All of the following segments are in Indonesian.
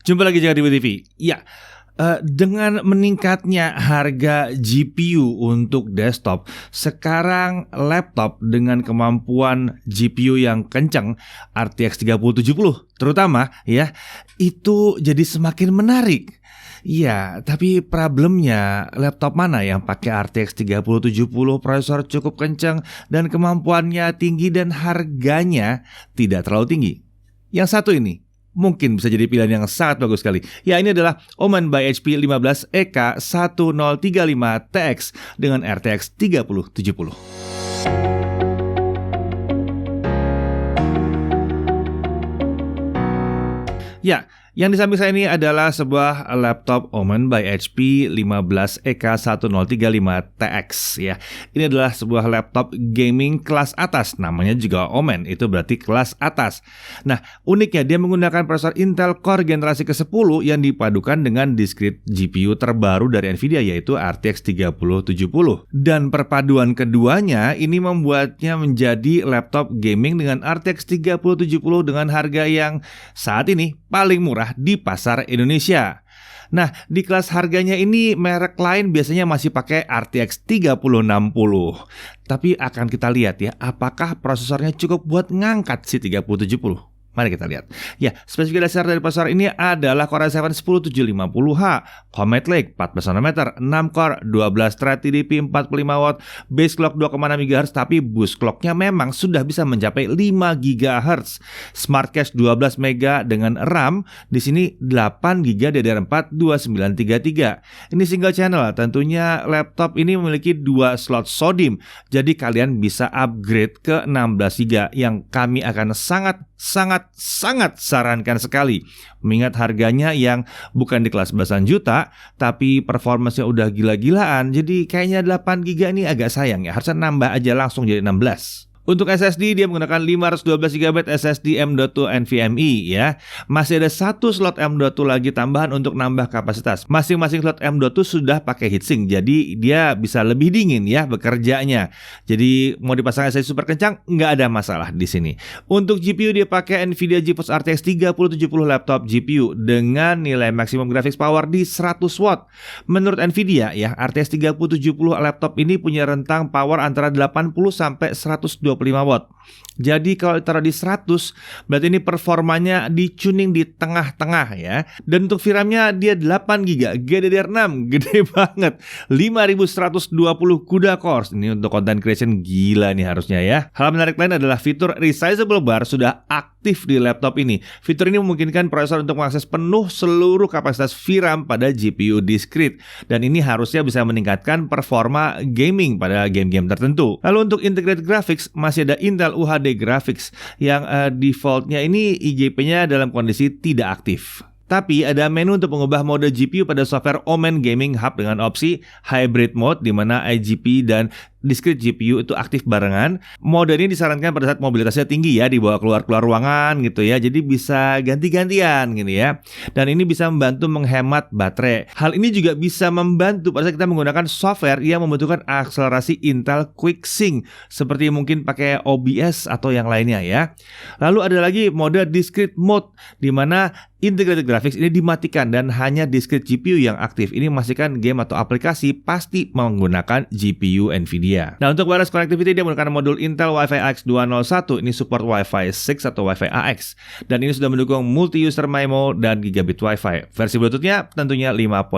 Jumpa lagi Jaga TV. Ya, dengan meningkatnya harga GPU untuk desktop, sekarang laptop dengan kemampuan GPU yang kencang, RTX 3070 terutama ya, itu jadi semakin menarik. Iya, tapi problemnya laptop mana yang pakai RTX 3070, prosesor cukup kencang dan kemampuannya tinggi dan harganya tidak terlalu tinggi. Yang satu ini mungkin bisa jadi pilihan yang sangat bagus sekali. Ya, ini adalah Omen by HP 15 EK1035TX dengan RTX 3070. Ya, yang di samping saya ini adalah sebuah laptop Omen by HP 15 EK1035TX ya. Ini adalah sebuah laptop gaming kelas atas, namanya juga Omen, itu berarti kelas atas. Nah, uniknya dia menggunakan prosesor Intel Core generasi ke-10 yang dipadukan dengan discrete GPU terbaru dari Nvidia, yaitu RTX 3070. Dan perpaduan keduanya ini membuatnya menjadi laptop gaming dengan RTX 3070 dengan harga yang saat ini paling murah di pasar Indonesia. Nah, di kelas harganya ini merek lain biasanya masih pakai RTX 3060. Tapi akan kita lihat ya, apakah prosesornya cukup buat ngangkat si 3070. Mari kita lihat. Ya, spesifikasi dasar dari prosesor ini adalah Core i7 10750H, Comet Lake 14 nanometer, 6 core, 12 thread, TDP 45 watt, base clock 2,6 GHz, tapi boost clocknya memang sudah bisa mencapai 5 GHz. Smart Cache 12 MB dengan RAM di sini 8 GB DDR4 2933. Ini single channel. Tentunya laptop ini memiliki 2 slot SODIMM. Jadi kalian bisa upgrade ke 16 GB yang kami akan sangat sarankan sekali, mengingat harganya yang bukan di kelas belasan juta tapi performanya udah gila-gilaan. Jadi kayaknya 8 GB ini agak sayang ya, harusnya nambah aja langsung jadi 16. Untuk SSD dia menggunakan 512 GB SSD M.2 NVMe ya. Masih ada satu slot M.2 lagi tambahan untuk nambah kapasitas. Masing-masing slot M.2 sudah pakai heatsink, jadi dia bisa lebih dingin ya bekerjanya. Jadi mau dipasang SSD super kencang nggak ada masalah di sini. Untuk GPU dia pakai Nvidia GeForce RTX 3070 laptop GPU dengan nilai maksimum graphics power di 100 watt. Menurut Nvidia ya, RTX 3070 laptop ini punya rentang power antara 80 sampai 125 watt. Jadi kalau ditaruh di 100, berarti ini performanya di-tuning di tengah-tengah ya. Dan untuk VRAM-nya dia 8 GB, GDDR6, gede banget. 5120 CUDA cores. Ini untuk content creation gila nih harusnya ya. Hal menarik lain adalah fitur resizable bar sudah aktif di laptop ini. Fitur ini memungkinkan prosesor untuk mengakses penuh seluruh kapasitas VRAM pada GPU discrete. Dan ini harusnya bisa meningkatkan performa gaming pada game-game tertentu. Lalu untuk integrated graphics masih ada Intel UHD Graphics yang defaultnya ini IGP-nya dalam kondisi tidak aktif. Tapi ada menu untuk mengubah mode GPU pada software Omen Gaming Hub dengan opsi Hybrid Mode, di mana IGP dan discrete GPU itu aktif barengan. Mode ini disarankan pada saat mobilitasnya tinggi ya, dibawa keluar ruangan gitu ya. Jadi bisa ganti-gantian gitu ya. Dan ini bisa membantu menghemat baterai. Hal ini juga bisa membantu pada saat kita menggunakan software yang membutuhkan akselerasi Intel QuickSync, seperti mungkin pakai OBS atau yang lainnya ya. Lalu ada lagi mode discrete mode, di mana integrated graphics ini dimatikan dan hanya discrete GPU yang aktif. Ini memastikan game atau aplikasi pasti menggunakan GPU Nvidia. Nah, untuk wireless connectivity dia menggunakan modul Intel Wi-Fi AX201. Ini support Wi-Fi 6 atau Wi-Fi AX. Dan ini sudah mendukung multi-user MIMO dan gigabit Wi-Fi. Versi Bluetooth-nya tentunya 5.2.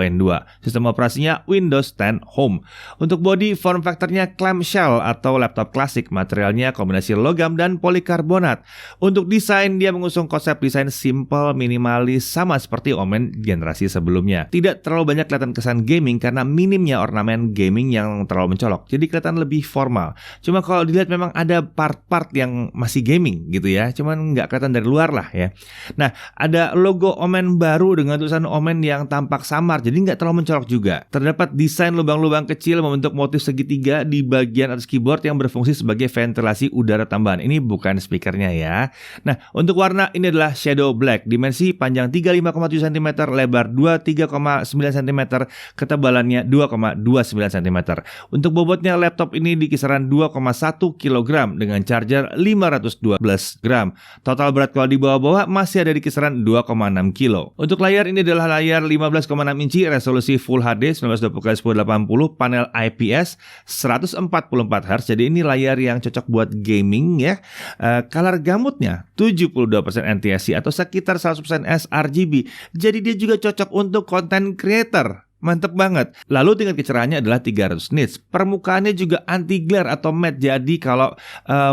Sistem operasinya Windows 10 Home. Untuk body, form factor-nya clamshell atau laptop klasik. Materialnya kombinasi logam dan polikarbonat. Untuk desain dia mengusung konsep desain simple, minimalis, sama seperti Omen generasi sebelumnya. Tidak terlalu banyak kelihatan kesan gaming karena minimnya ornamen gaming yang terlalu mencolok. Jadi kelihatan lebih formal. Cuma kalau dilihat memang ada part-part yang masih gaming gitu ya. Cuman nggak kelihatan dari luar lah ya. Nah, ada logo Omen baru dengan tulisan Omen yang tampak samar. Jadi nggak terlalu mencolok juga. Terdapat desain lubang-lubang kecil membentuk motif segitiga di bagian atas keyboard yang berfungsi sebagai ventilasi udara tambahan. Ini bukan speakernya ya. Nah, untuk warna ini adalah shadow black. Dimensi panjang 35,7 cm, lebar 23,9 cm, ketebalannya 2,29 cm. Untuk bobotnya laptop laptop ini di kisaran 2,1 kg dengan charger 512 gram. Total berat kalau dibawa-bawa masih ada di kisaran 2,6 kilo. Untuk layar, ini adalah layar 15,6 inci, resolusi Full HD 1920x1080, panel IPS 144 Hz. Jadi ini layar yang cocok buat gaming ya. Color gamutnya 72% NTSC atau sekitar 100% sRGB. Jadi dia juga cocok untuk content creator. Mantep banget. Lalu tingkat kecerahannya adalah 300 nits. Permukaannya juga anti glare atau matte. Jadi kalau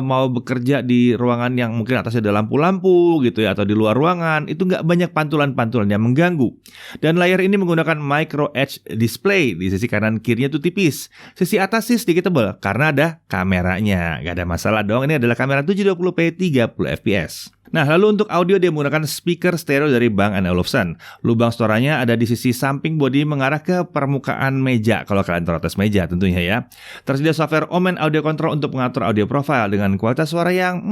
mau bekerja di ruangan yang mungkin atasnya ada lampu-lampu gitu ya, atau di luar ruangan, itu nggak banyak pantulan-pantulan yang mengganggu. Dan layar ini menggunakan micro edge display. Di sisi kanan kirinya tuh tipis. Sisi atas sih sedikit tebal karena ada kameranya. Nggak ada masalah dong. Ini adalah kamera 720p 30 fps. Nah, lalu untuk audio dia menggunakan speaker stereo dari Bang & Olufsen. Lubang suaranya ada di sisi samping bodi mengarah ke permukaan meja, kalau kalian terletak meja tentunya ya. Tersedia software Omen Audio Control untuk mengatur audio profile dengan kualitas suara yang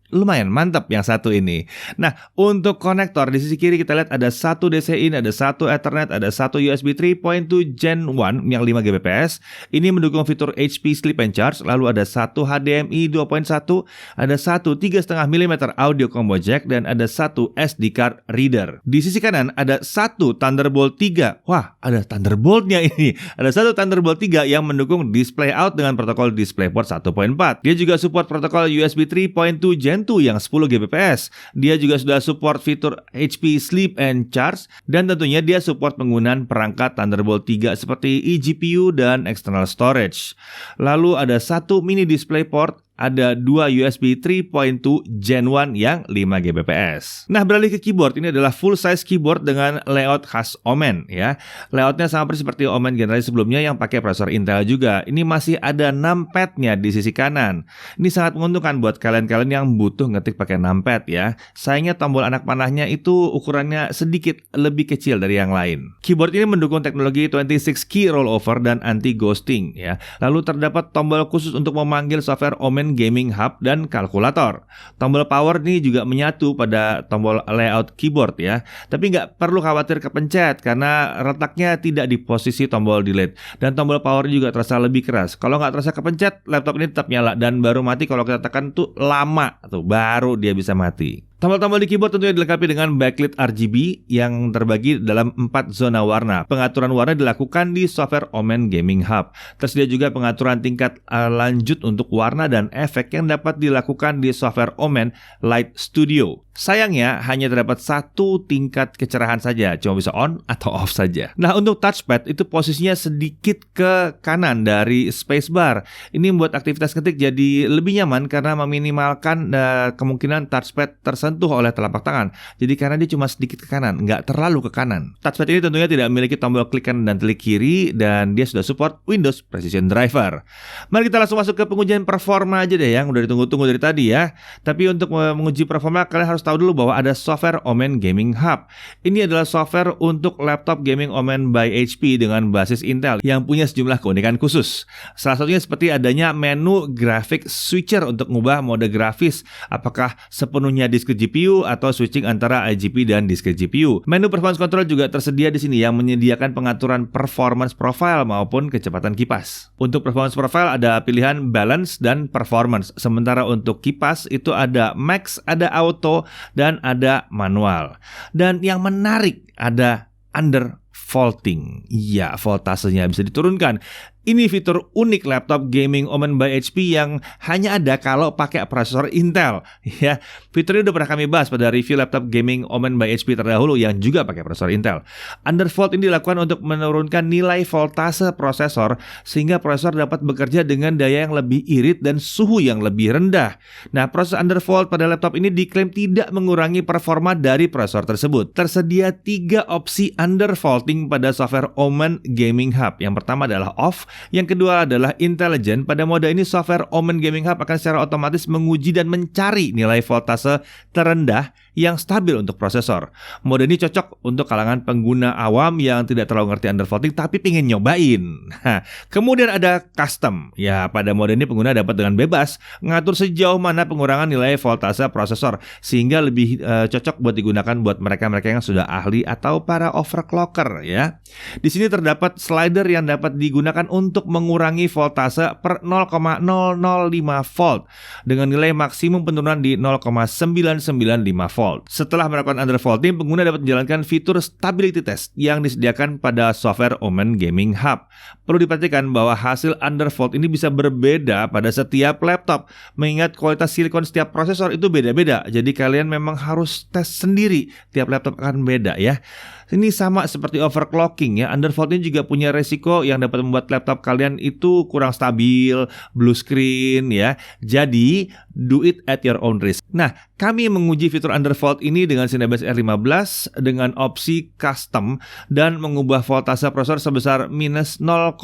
lumayan mantap yang satu ini. Nah, untuk konektor di sisi kiri kita lihat ada satu DC in, ada satu Ethernet, ada satu USB 3.2 Gen 1 yang 5 Gbps. Ini mendukung fitur HP Sleep and Charge. Lalu ada satu HDMI 2.1, ada satu 3,5 mm audio combo jack, dan ada satu SD card reader. Di sisi kanan ada satu Thunderbolt 3. Wah, ada Thunderboltnya ini. Ada satu Thunderbolt 3 yang mendukung display out dengan protokol DisplayPort 1.4. Dia juga support protokol USB 3.2 Gen 2 yang 10 Gbps. Dia juga sudah support fitur HP Sleep and Charge, dan tentunya dia support penggunaan perangkat Thunderbolt 3 seperti eGPU dan external storage. Lalu ada satu mini DisplayPort, ada dua USB 3.2 Gen 1 yang 5 Gbps. Nah, beralih ke keyboard, ini adalah full size keyboard dengan layout khas Omen ya. Layoutnya sama persis seperti Omen generasi sebelumnya yang pakai prosesor Intel juga. Ini masih ada numpad-nya di sisi kanan. Ini sangat menguntungkan buat kalian-kalian yang butuh ngetik pakai numpad ya. Sayangnya tombol anak panahnya itu ukurannya sedikit lebih kecil dari yang lain. Keyboard ini mendukung teknologi 26 key rollover dan anti ghosting ya. Lalu terdapat tombol khusus untuk memanggil software Omen Gaming Hub dan kalkulator. Tombol power ini juga menyatu pada tombol layout keyboard ya. Tapi nggak perlu khawatir kepencet karena letaknya tidak di posisi tombol delete. Dan tombol power juga terasa lebih keras. Kalau nggak terasa kepencet, laptop ini tetap nyala dan baru mati kalau kita tekan tuh lama tuh baru dia bisa mati. Tombol-tombol di keyboard tentunya dilengkapi dengan backlit RGB yang terbagi dalam 4 zona warna. Pengaturan warna dilakukan di software Omen Gaming Hub. Tersedia juga pengaturan tingkat lanjut untuk warna dan efek yang dapat dilakukan di software Omen Light Studio. Sayangnya hanya terdapat satu tingkat kecerahan saja, cuma bisa on atau off saja. Nah, untuk touchpad itu posisinya sedikit ke kanan dari spacebar. Ini membuat aktivitas ketik jadi lebih nyaman karena meminimalkan kemungkinan touchpad tersentuh oleh telapak tangan. Jadi karena dia cuma sedikit ke kanan, nggak terlalu ke kanan. Touchpad ini tentunya tidak memiliki tombol klik kanan dan klik kiri, dan dia sudah support Windows Precision Driver. Mari kita langsung masuk ke pengujian performa aja deh yang udah ditunggu-tunggu dari tadi ya. Tapi untuk menguji performa kalian harus tahu dulu bahwa ada software Omen Gaming Hub. Ini adalah software untuk laptop gaming Omen by HP dengan basis Intel yang punya sejumlah keunikan khusus. Salah satunya seperti adanya menu graphic switcher untuk mengubah mode grafis, apakah sepenuhnya disk GPU atau switching antara IGP dan disk GPU. Menu performance control juga tersedia di sini yang menyediakan pengaturan performance profile maupun kecepatan kipas. Untuk performance profile ada pilihan balance dan performance. Sementara untuk kipas itu ada max, ada auto, dan ada manual. Dan yang menarik ada undervolting. Iya, voltasenya bisa diturunkan. Ini fitur unik laptop gaming Omen by HP yang hanya ada kalau pakai prosesor Intel. Ya, fitur ini udah pernah kami bahas pada review laptop gaming Omen by HP terdahulu yang juga pakai prosesor Intel. Undervolt ini dilakukan untuk menurunkan nilai voltase prosesor sehingga prosesor dapat bekerja dengan daya yang lebih irit dan suhu yang lebih rendah. Nah, proses undervolt pada laptop ini diklaim tidak mengurangi performa dari prosesor tersebut. Tersedia 3 opsi undervolting pada software Omen Gaming Hub. Yang pertama adalah off. Yang kedua adalah intelligent. Pada mode ini software Omen Gaming Hub akan secara otomatis menguji dan mencari nilai voltase terendah yang stabil untuk prosesor. Mode ini cocok untuk kalangan pengguna awam yang tidak terlalu ngerti undervolting tapi pengen nyobain. Kemudian ada custom. Ya, pada mode ini pengguna dapat dengan bebas ngatur sejauh mana pengurangan nilai voltase prosesor sehingga lebih cocok buat digunakan buat mereka-mereka yang sudah ahli atau para overclocker ya. Di sini terdapat slider yang dapat digunakan untuk mengurangi voltase per 0,005 volt dengan nilai maksimum penurunan di 0,995 volt. Setelah melakukan undervolting, pengguna dapat menjalankan fitur stability test yang disediakan pada software Omen Gaming Hub. Perlu diperhatikan bahwa hasil undervolt ini bisa berbeda pada setiap laptop, mengingat kualitas silikon setiap prosesor itu beda-beda. Jadi kalian memang harus tes sendiri, tiap laptop akan beda ya. Ini sama seperti overclocking ya. Undervolt ini juga punya resiko yang dapat membuat laptop kalian itu kurang stabil, blue screen ya. Jadi do it at your own risk. Nah, kami menguji fitur undervolt ini dengan Cinebench R15 dengan opsi custom dan mengubah voltase prosesor sebesar minus 0,1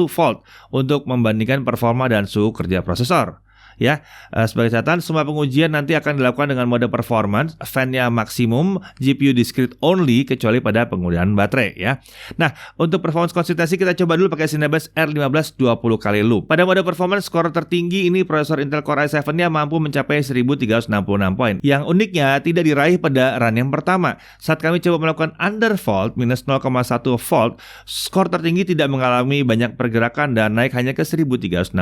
volt untuk membandingkan performa dan suhu kerja prosesor. Ya, sebagai catatan, semua pengujian nanti akan dilakukan dengan mode performance, fan-nya maksimum, GPU discrete only kecuali pada penggunaan baterai ya. Nah, untuk performance konsistensi kita coba dulu pakai Cinebench R15 20 kali loop. Pada mode performance skor tertinggi ini prosesor Intel Core i7-nya mampu mencapai 1366 poin. Yang uniknya tidak diraih pada run yang pertama. Saat kami coba melakukan undervolt minus 0,1 volt, skor tertinggi tidak mengalami banyak pergerakan dan naik hanya ke 1368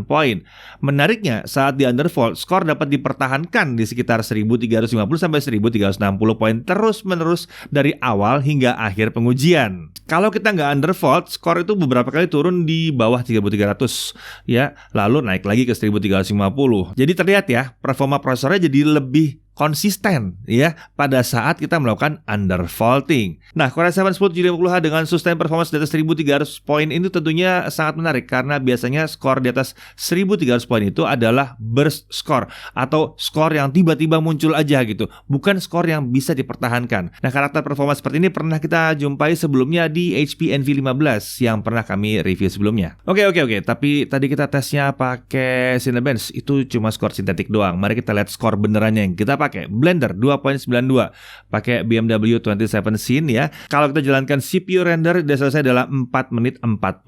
poin. Menariknya, saat di undervolt, skor dapat dipertahankan di sekitar 1350 sampai 1360 poin terus-menerus dari awal hingga akhir pengujian. Kalau kita nggak undervolt, skor itu beberapa kali turun di bawah 1300 ya, lalu naik lagi ke 1350. Jadi terlihat ya, performa prosesornya jadi lebih konsisten ya pada saat kita melakukan undervolting. Nah, Core i7 1050H dengan sustain performance di atas 1300 poin ini tentunya sangat menarik karena biasanya skor di atas 1300 poin itu adalah burst score atau skor yang tiba-tiba muncul aja gitu, bukan skor yang bisa dipertahankan. Nah, karakter performa seperti ini pernah kita jumpai sebelumnya di HP NV15 yang pernah kami review sebelumnya. Oke, tapi tadi kita tesnya pakai Cinebench, itu cuma skor sintetik doang. Mari kita lihat skor benerannya yang kita pakai Blender 2.92, pakai BMW 27 Scene ya. Kalau kita jalankan CPU render dia selesai dalam 4 menit 48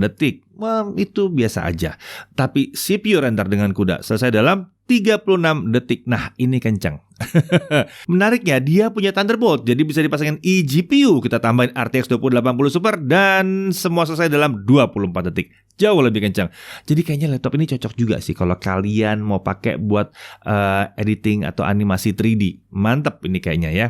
detik. Itu biasa aja. Tapi CPU render dengan CUDA selesai dalam 36 detik. Nah, ini kencang. Menariknya dia punya Thunderbolt, jadi bisa dipasangin eGPU, kita tambahin RTX 2080 Super dan semua selesai dalam 24 detik. Jauh lebih kencang. Jadi kayaknya laptop ini cocok juga sih kalau kalian mau pakai buat editing atau animasi 3D. Mantap ini kayaknya ya.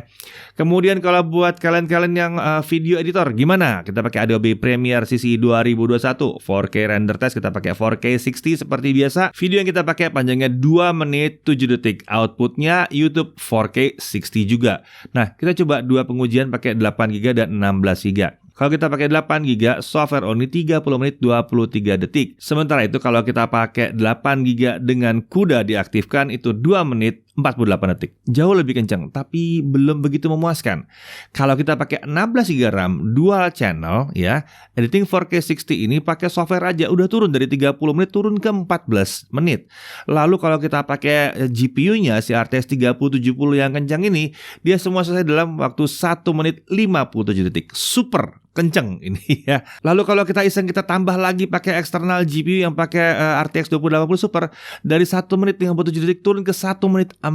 Kemudian kalau buat kalian-kalian yang video editor gimana? Kita pakai Adobe Premiere CC 2021, 4K render test kita pakai 4K 60 seperti biasa. Video yang kita pakai panjangnya 2 menit 7 detik. Outputnya YouTube 4K 60 juga. Nah, kita coba dua pengujian pakai 8GB dan 16GB. Kalau kita pakai 8GB, software only 30 menit 23 detik. Sementara itu kalau kita pakai 8GB dengan CUDA diaktifkan itu 2 menit 48 detik. Jauh lebih kencang, tapi belum begitu memuaskan. Kalau kita pakai 16GB RAM dual channel ya, editing 4K 60 ini pakai software aja udah turun dari 30 menit turun ke 14 menit. Lalu kalau kita pakai GPU-nya si RTX 3070 yang kencang ini, dia semua selesai dalam waktu 1 menit 57 detik. Super kenceng ini ya. Lalu kalau kita iseng kita tambah lagi pakai eksternal GPU yang pakai RTX 2080 Super, dari 1 menit 57 detik turun ke 1 menit 40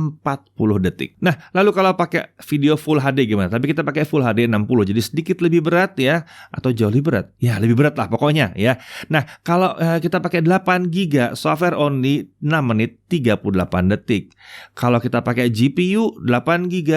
detik. Nah, lalu kalau pakai video Full HD gimana? Tapi kita pakai Full HD 60, jadi sedikit lebih berat ya, atau jauh lebih berat? Ya, lebih berat lah pokoknya ya. Nah, kalau kita pakai 8GB, software only 6 menit 38 detik. Kalau kita pakai GPU 8GB,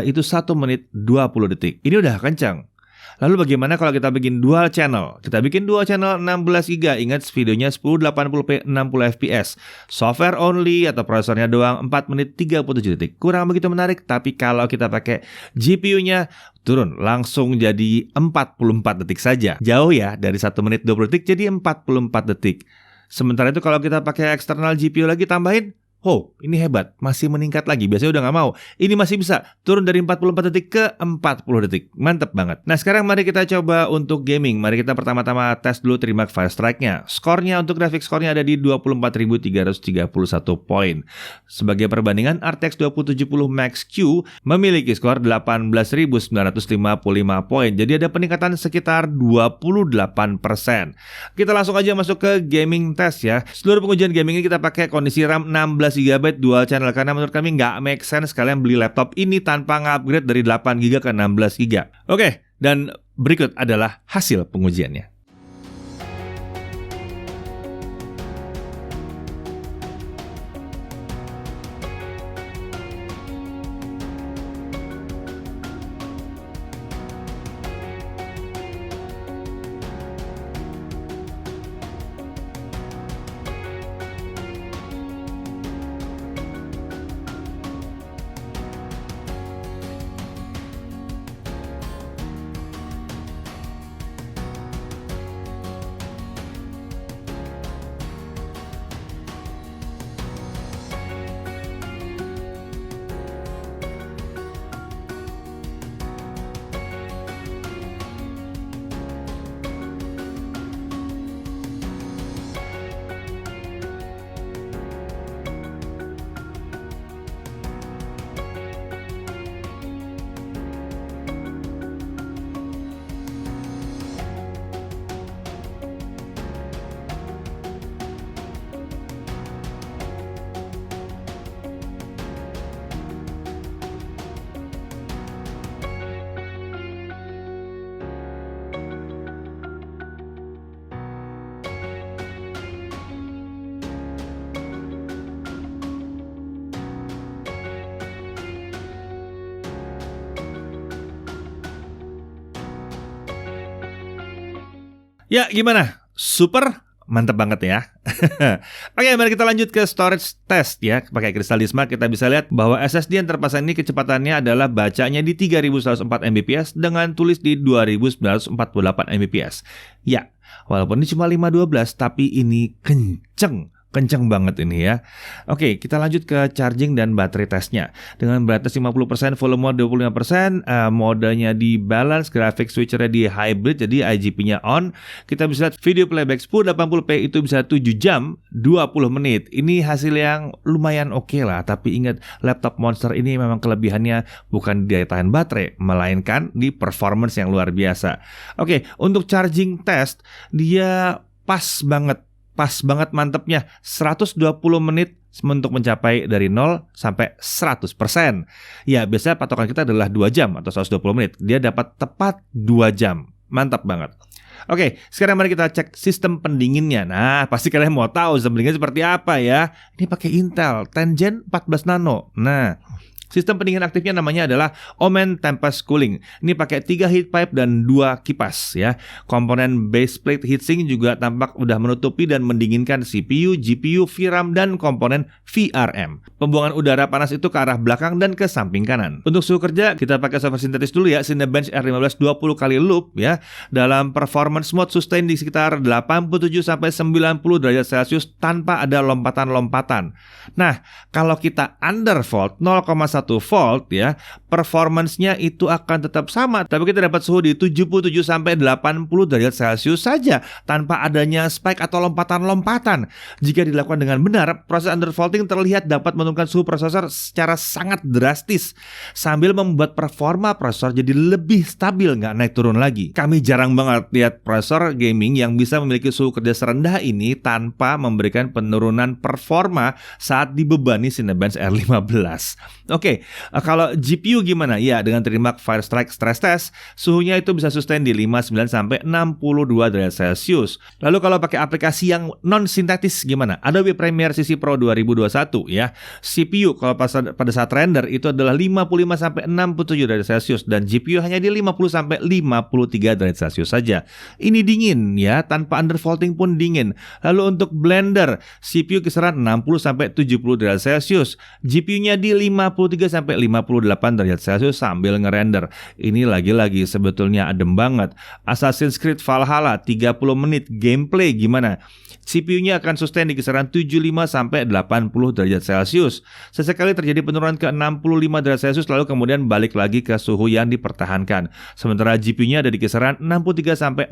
itu 1 menit 20 detik. Ini udah kencang. Lalu bagaimana kalau kita bikin dual channel? Kita bikin dual channel 16GB. Ingat videonya 1080p 60fps. Software only atau prosesornya doang 4 menit 37 detik. Kurang begitu menarik, tapi kalau kita pakai GPU-nya turun langsung jadi 44 detik saja. Jauh ya, dari 1 menit 20 detik jadi 44 detik. Sementara itu kalau kita pakai eksternal GPU lagi tambahin, Oh, ini hebat, masih meningkat lagi. Biasanya udah nggak mau. Ini masih bisa turun dari 44 detik ke 40 detik. Mantep banget. Nah, sekarang mari kita coba untuk gaming. Mari kita pertama-tama tes dulu Trimax Firestrike-nya. Skornya untuk grafik skornya ada di 24.331 poin. Sebagai perbandingan, RTX 2070 Max Q memiliki skor 18.955 poin. Jadi ada peningkatan sekitar 28%. Kita langsung aja masuk ke gaming test ya. Seluruh pengujian gaming ini kita pakai kondisi RAM 16 GB dual channel karena menurut kami nggak make sense kalian beli laptop ini tanpa nge-upgrade dari 8 GB ke 16 GB. Oke, dan berikut adalah hasil pengujiannya. Ya, gimana? Super? Mantap banget ya. Oke, mari kita lanjut ke storage test ya. Pakai Crystal kita bisa lihat bahwa SSD yang terpasang ini kecepatannya adalah bacanya di 3104 Mbps dengan tulis di 2948 Mbps. Ya, walaupun ini cuma 512 tapi ini kenceng banget ini ya. Oke, kita lanjut ke charging dan baterai testnya. Dengan brightness 50%, volume mode 25%, modenya di balance, graphic switchernya di hybrid, jadi IGP-nya on. Kita bisa lihat video playback 1080p itu bisa 7 jam 20 menit. Ini hasil yang lumayan oke lah, tapi ingat laptop monster ini memang kelebihannya bukan di daya tahan baterai, melainkan di performance yang luar biasa. Oke, untuk charging test dia pas banget mantepnya 120 menit untuk mencapai dari 0 sampai 100%. Ya, biasanya patokan kita adalah 2 jam atau 120 menit. Dia dapat tepat 2 jam. Mantap banget. Oke, sekarang mari kita cek sistem pendinginnya. Nah, pasti kalian mau tahu sistem pendinginnya seperti apa ya. Ini pakai Intel 10 Gen 14 Nano. Nah, sistem pendingin aktifnya namanya adalah Omen Tempest Cooling. Ini pakai 3 heat pipe dan 2 kipas ya. Komponen base plate heatsink juga tampak udah menutupi dan mendinginkan CPU, GPU, VRAM dan komponen VRM. Pembuangan udara panas itu ke arah belakang dan ke samping kanan. Untuk suhu kerja kita pakai software sintetis dulu ya, Cinebench R15 20 kali loop ya. Dalam performance mode sustain di sekitar 87 sampai 90 derajat Celcius tanpa ada lompatan-lompatan. Nah, kalau kita undervolt 0,1 volt ya, performance-nya itu akan tetap sama, tapi kita dapat suhu di 77 sampai 80 derajat Celcius saja tanpa adanya spike atau lompatan-lompatan. Jika dilakukan dengan benar, proses undervolting terlihat dapat menurunkan suhu prosesor secara sangat drastis sambil membuat performa prosesor jadi lebih stabil, nggak naik turun lagi. Kami jarang banget lihat prosesor gaming yang bisa memiliki suhu kerja serendah ini tanpa memberikan penurunan performa saat dibebani Cinebench R15. Oke, kalau GPU gimana? Ya, dengan Trimax Firestrike Stress Test, suhunya itu bisa sustain di 59 sampai 62 derajat Celcius. Lalu kalau pakai aplikasi yang non-sintetis gimana? Adobe Premiere CC Pro 2021 ya. CPU kalau pada saat render itu adalah 55 sampai 67 derajat Celcius dan GPU hanya di 50 sampai 53 derajat Celcius saja. Ini dingin ya, tanpa undervolting pun dingin. Lalu untuk Blender, CPU kisaran 60 sampai 70 derajat Celcius. GPU-nya di 53 53-58 derajat Celcius sambil ngerender. Ini lagi-lagi sebetulnya adem banget. Assassin's Creed Valhalla 30 menit gameplay gimana? CPU-nya akan sustain di kisaran 75-80 derajat Celcius. Sesekali terjadi penurunan ke 65 derajat Celcius lalu kemudian balik lagi ke suhu yang dipertahankan. Sementara GPU-nya ada di kisaran 63-67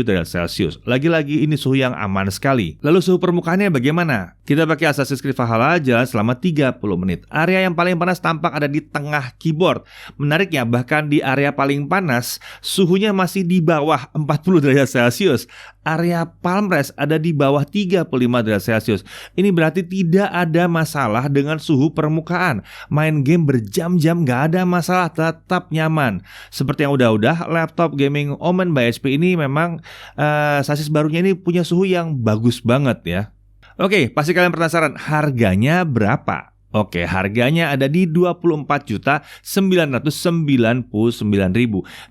derajat Celcius. Lagi-lagi ini suhu yang aman sekali. Lalu suhu permukaannya bagaimana? Kita pakai Assassin's Creed Valhalla jalan selama 30 menit. Area yang paling panas tampak ada di tengah keyboard. Menariknya bahkan di area paling panas suhunya masih di bawah 40 derajat Celcius. Area palm rest ada di bawah 35 derajat Celcius. Ini berarti tidak ada masalah dengan suhu permukaan. Main game berjam-jam gak ada masalah, tetap nyaman. Seperti yang udah-udah, laptop gaming Omen by HP ini memang sasis barunya ini punya suhu yang bagus banget ya. Oke, pasti kalian penasaran harganya berapa? Oke, harganya ada di 24.999.000.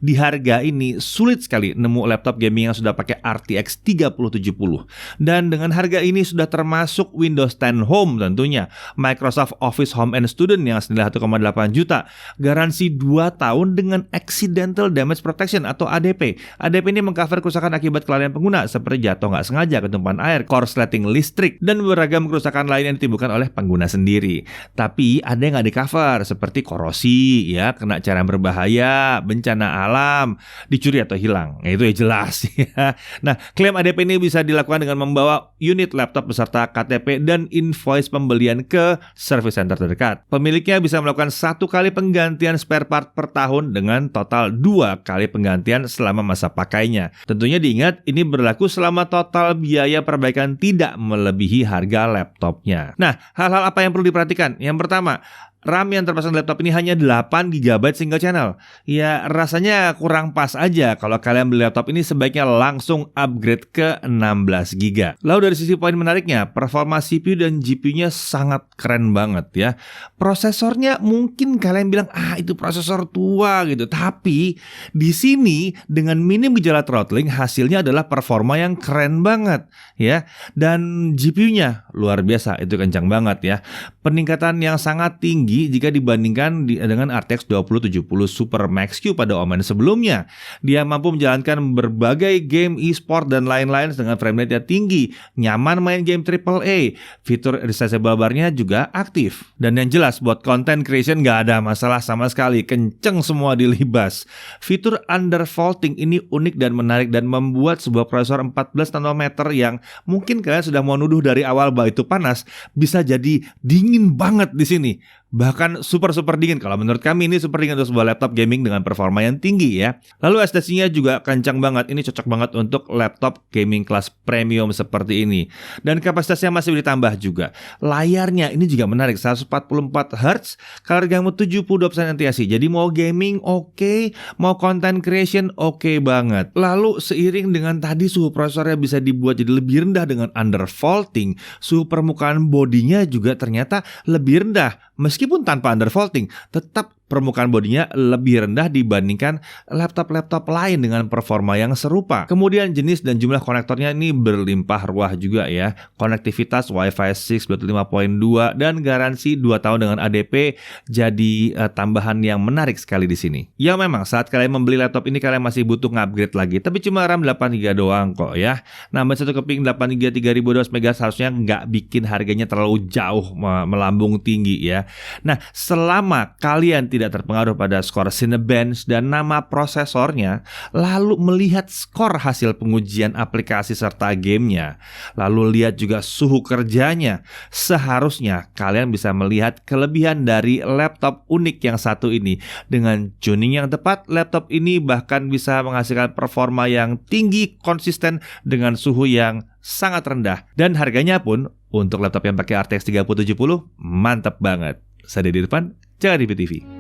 Di harga ini sulit sekali nemu laptop gaming yang sudah pakai RTX 3070. Dan dengan harga ini sudah termasuk Windows 10 Home tentunya, Microsoft Office Home and Student yang senilai 1,8 juta, garansi 2 tahun dengan Accidental Damage Protection atau ADP. ADP ini mengcover kerusakan akibat kelalaian pengguna seperti jatuh nggak sengaja, ketumpahan air, korsleting listrik, dan beragam kerusakan lain yang ditimbulkan oleh pengguna sendiri. Tapi ada yang nggak di-cover seperti korosi, ya, kena cairan berbahaya, bencana alam, dicuri atau hilang. Itu ya jelas ya. Nah, klaim ADP ini bisa dilakukan dengan membawa unit laptop beserta KTP dan invoice pembelian ke service center terdekat. Pemiliknya bisa melakukan 1 kali penggantian spare part per tahun dengan total 2 kali penggantian selama masa pakainya. Tentunya diingat ini berlaku selama total biaya perbaikan tidak melebihi harga laptopnya. Nah, hal-hal apa yang perlu diperhatikan? Yang pertama, RAM yang terpasang di laptop ini hanya 8 GB single channel. Ya, rasanya kurang pas aja. Kalau kalian beli laptop ini sebaiknya langsung upgrade ke 16 GB. Lalu dari sisi poin menariknya, performa CPU dan GPU-nya sangat keren banget ya. Prosesornya mungkin kalian bilang, itu prosesor tua gitu. Tapi di sini dengan minim gejala throttling, hasilnya adalah performa yang keren banget ya. Dan GPU-nya luar biasa, itu kencang banget ya. Peningkatan yang sangat tinggi jika dibandingkan dengan RTX 2070 Super Max-Q pada Omen sebelumnya. Dia mampu menjalankan berbagai game e-sport dan lain-lain dengan frame rate yang tinggi, nyaman main game AAA, fitur resizable bar-nya juga aktif. Dan yang jelas buat content creation gak ada masalah sama sekali, kenceng semua dilibas. Fitur undervolting ini unik dan menarik dan membuat sebuah prosesor 14 nanometer yang mungkin kalian sudah mau nuduh dari awal bahwa itu panas, bisa jadi dingin banget di sini. Bahkan super dingin. Kalau menurut kami ini super dingin untuk sebuah laptop gaming dengan performa yang tinggi ya. Lalu SSD-nya juga kencang banget. Ini cocok banget untuk laptop gaming kelas premium seperti ini. Dan kapasitasnya masih ditambah juga. Layarnya ini juga menarik, 144 Hz, color gamut 72% NTSC. Jadi mau gaming oke, mau content creation oke banget. Lalu seiring dengan tadi suhu prosesornya bisa dibuat jadi lebih rendah dengan undervolting, suhu permukaan bodinya juga ternyata lebih rendah. Meskipun tanpa undervolting, tetap permukaan bodinya lebih rendah dibandingkan laptop-laptop lain dengan performa yang serupa. Kemudian jenis dan jumlah konektornya ini berlimpah ruah juga ya. Konektivitas Wi-Fi 6 Bluetooth 5.2 dan garansi 2 tahun dengan ADP jadi tambahan yang menarik sekali di sini. Ya memang saat kalian membeli laptop ini kalian masih butuh upgrade lagi, tapi cuma RAM 8GB doang kok ya. Nambah satu keping 8GB 3200 MHz harusnya nggak bikin harganya terlalu jauh melambung tinggi ya. Nah, selama kalian tidak terpengaruh pada skor Cinebench dan nama prosesornya, lalu melihat skor hasil pengujian aplikasi serta gamenya, lalu lihat juga suhu kerjanya, seharusnya kalian bisa melihat kelebihan dari laptop unik yang satu ini. Dengan tuning yang tepat, laptop ini bahkan bisa menghasilkan performa yang tinggi konsisten dengan suhu yang sangat rendah. Dan harganya pun untuk laptop yang pakai RTX 3070 mantap banget. Saya di depan, jangan di PTV.